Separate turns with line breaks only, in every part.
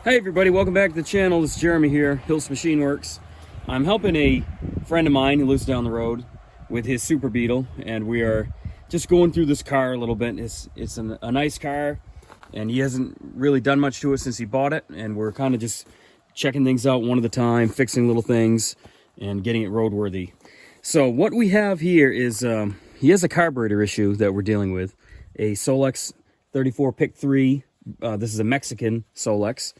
Hey everybody, welcome back to the channel. This is Jeremy here, Hiltz Machine Works. I'm helping a friend of mine who lives down the road with his Super Beetle, and we are just going through this car a little bit. It's a nice car, and he hasn't really done much to it since he bought it, and we're kind of just checking things out one at a time, fixing little things, and getting it roadworthy. So what we have here is, he has a carburetor issue that we're dealing with, a Solex 34 Pict 3. This is a Mexican Solex.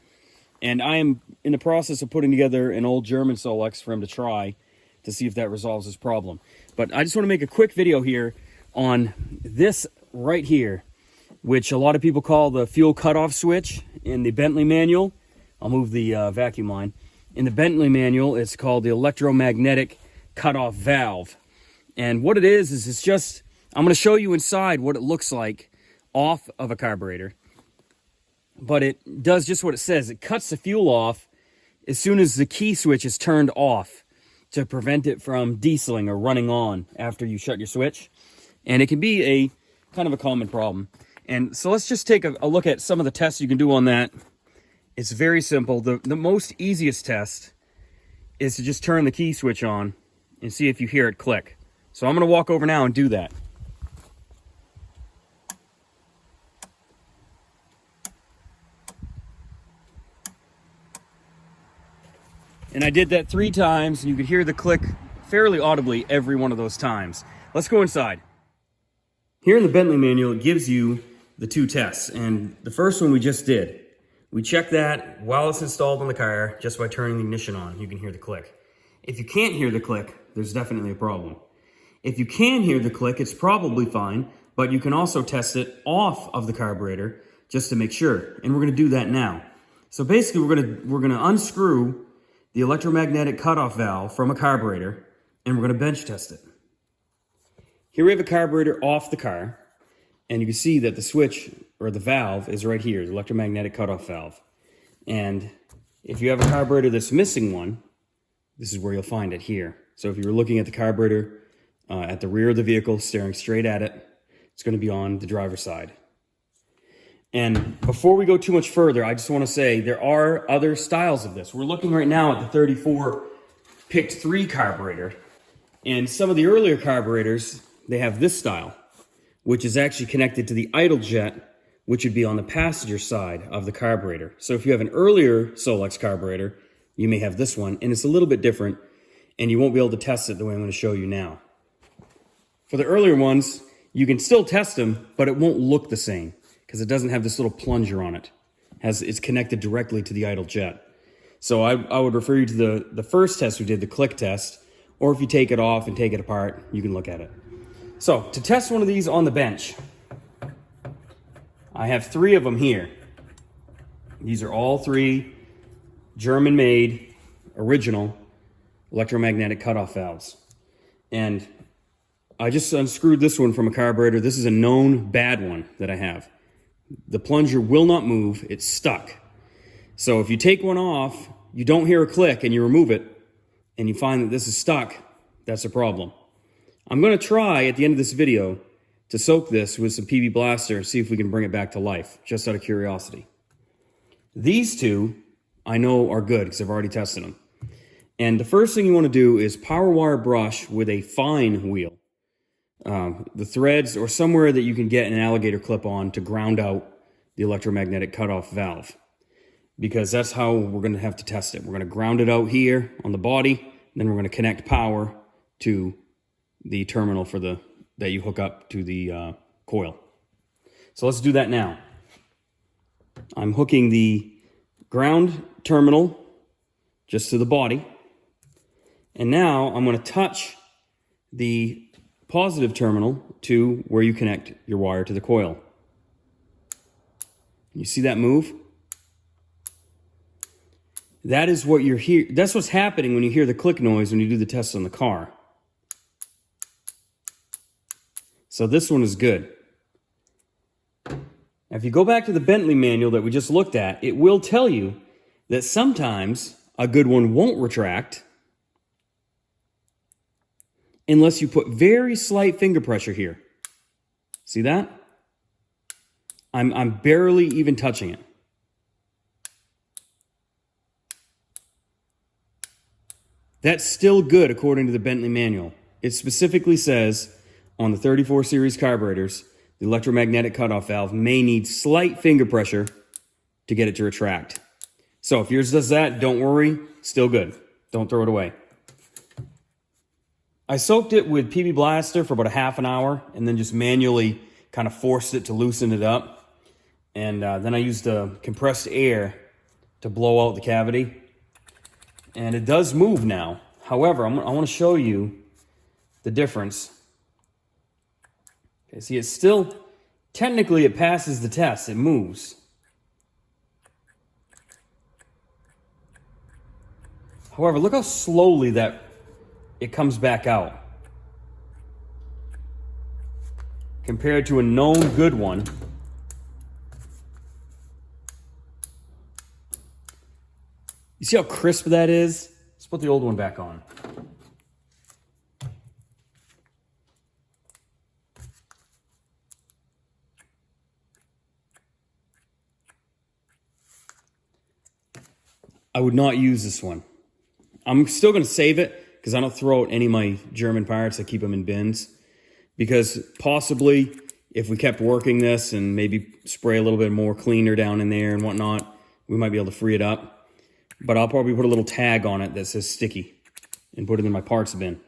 And I am in the process of putting together an old German Solex for him to try to see if that resolves his problem. But I just want to make a quick video here on this right here, which a lot of people call the fuel cutoff switch in the Bentley manual. I'll move the vacuum line. In the Bentley manual, it's called the Electromagnetic cutoff valve. And what it is it's just, I'm going to show you inside what it looks like off of a carburetor. But it does just what it says. It cuts the fuel off as soon as the key switch is turned off to prevent it from dieseling or running on after you shut your switch. And it can be a kind of a common problem. And so let's just take a look at some of the tests you can do on that. It's very simple. The most easiest test is to just turn the key switch on and see if you hear it click. So I'm going to walk over now and do that. And I did that 3 times, and you could hear the click fairly audibly every one of those times. Let's go inside. Here in the Bentley manual, it gives you the 2 tests. And the first one we just did. We checked that while it's installed on the car, just by turning the ignition on. You can hear the click. If you can't hear the click, there's definitely a problem. If you can hear the click, it's probably fine, but you can also test it off of the carburetor just to make sure. And we're going to do that now. So basically, we're going to unscrew the electromagnetic cutoff valve from a carburetor, and we're going to bench test it. Here we have a carburetor off the car, and you can see that the switch, or the valve, is right here, the electromagnetic cutoff valve. And if you have a carburetor that's missing one, this is where you'll find it here. So if you were looking at the carburetor at the rear of the vehicle, staring straight at it, it's going to be on the driver's side. And before we go too much further, I just want to say there are other styles of this. We're looking right now at the 34 Pict 3 carburetor. And some of the earlier carburetors, they have this style, which is actually connected to the idle jet, which would be on the passenger side of the carburetor. So if you have an earlier Solex carburetor, you may have this one, and it's a little bit different, and you won't be able to test it the way I'm going to show you now. For the earlier ones, you can still test them, but it won't look the same, because it doesn't have this little plunger on it. It's connected directly to the idle jet. So I would refer you to the first test we did, the click test, or if you take it off and take it apart, you can look at it. So to test one of these on the bench, I have 3 of them here. These are all 3 German-made, original electromagnetic cutoff valves. And I just unscrewed this one from a carburetor. This is a known bad one that I have. The plunger will not move, it's stuck. So if you take one off, you don't hear a click and you remove it, and you find that this is stuck, that's a problem. I'm going to try at the end of this video to soak this with some PB Blaster and see if we can bring it back to life, just out of curiosity. These 2 I know are good because I've already tested them. And the first thing you want to do is power wire brush with a fine wheel. The threads, or somewhere that you can get an alligator clip on to ground out the electromagnetic cutoff valve, because that's how we're going to have to test it. We're going to ground it out here on the body, and then we're going to connect power to the terminal for that you hook up to the coil. So let's do that now. I'm hooking the ground terminal just to the body, and now I'm going to touch the positive terminal to where you connect your wire to the coil. You see that move? That is what you're here. That's what's happening when you hear the click noise when you do the test on the car. So this one is good. Now, if you go back to the Bentley manual that we just looked at, it will tell you that sometimes a good one won't retract unless you put very slight finger pressure here. See that? I'm barely even touching it. That's still good according to the Bentley manual. It specifically says on the 34 series carburetors, the electromagnetic cutoff valve may need slight finger pressure to get it to retract. So if yours does that, don't worry, still good. Don't throw it away. I soaked it with PB Blaster for about a half an hour and then just manually kind of forced it to loosen it up. And then I used compressed air to blow out the cavity. And it does move now. However, I want to show you the difference. Okay, see, it's still, technically it passes the test. It moves. However, look how slowly that it comes back out. Compared to a known good one. You see how crisp that is? Let's put the old one back on. I would not use this one. I'm still going to save it because I don't throw out any of my German parts. I keep them in bins. Because possibly if we kept working this and maybe spray a little bit more cleaner down in there and whatnot, we might be able to free it up. But I'll probably put a little tag on it that says sticky and put it in my parts bin.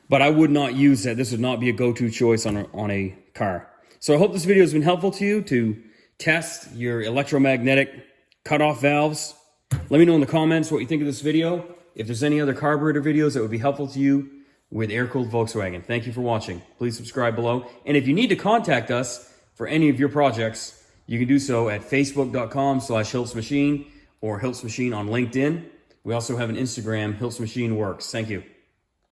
But I would not use that. This would not be a go-to choice on a car. So I hope this video has been helpful to you to test your electromagnetic cutoff valves. Let me know in the comments what you think of this video. If there's any other carburetor videos that would be helpful to you with air-cooled Volkswagen. Thank you for watching. Please subscribe below. And if you need to contact us for any of your projects, you can do so at facebook.com/Hiltz Machine or Hiltz Machine on LinkedIn. We also have an Instagram, Hiltz Machine Works. Thank you.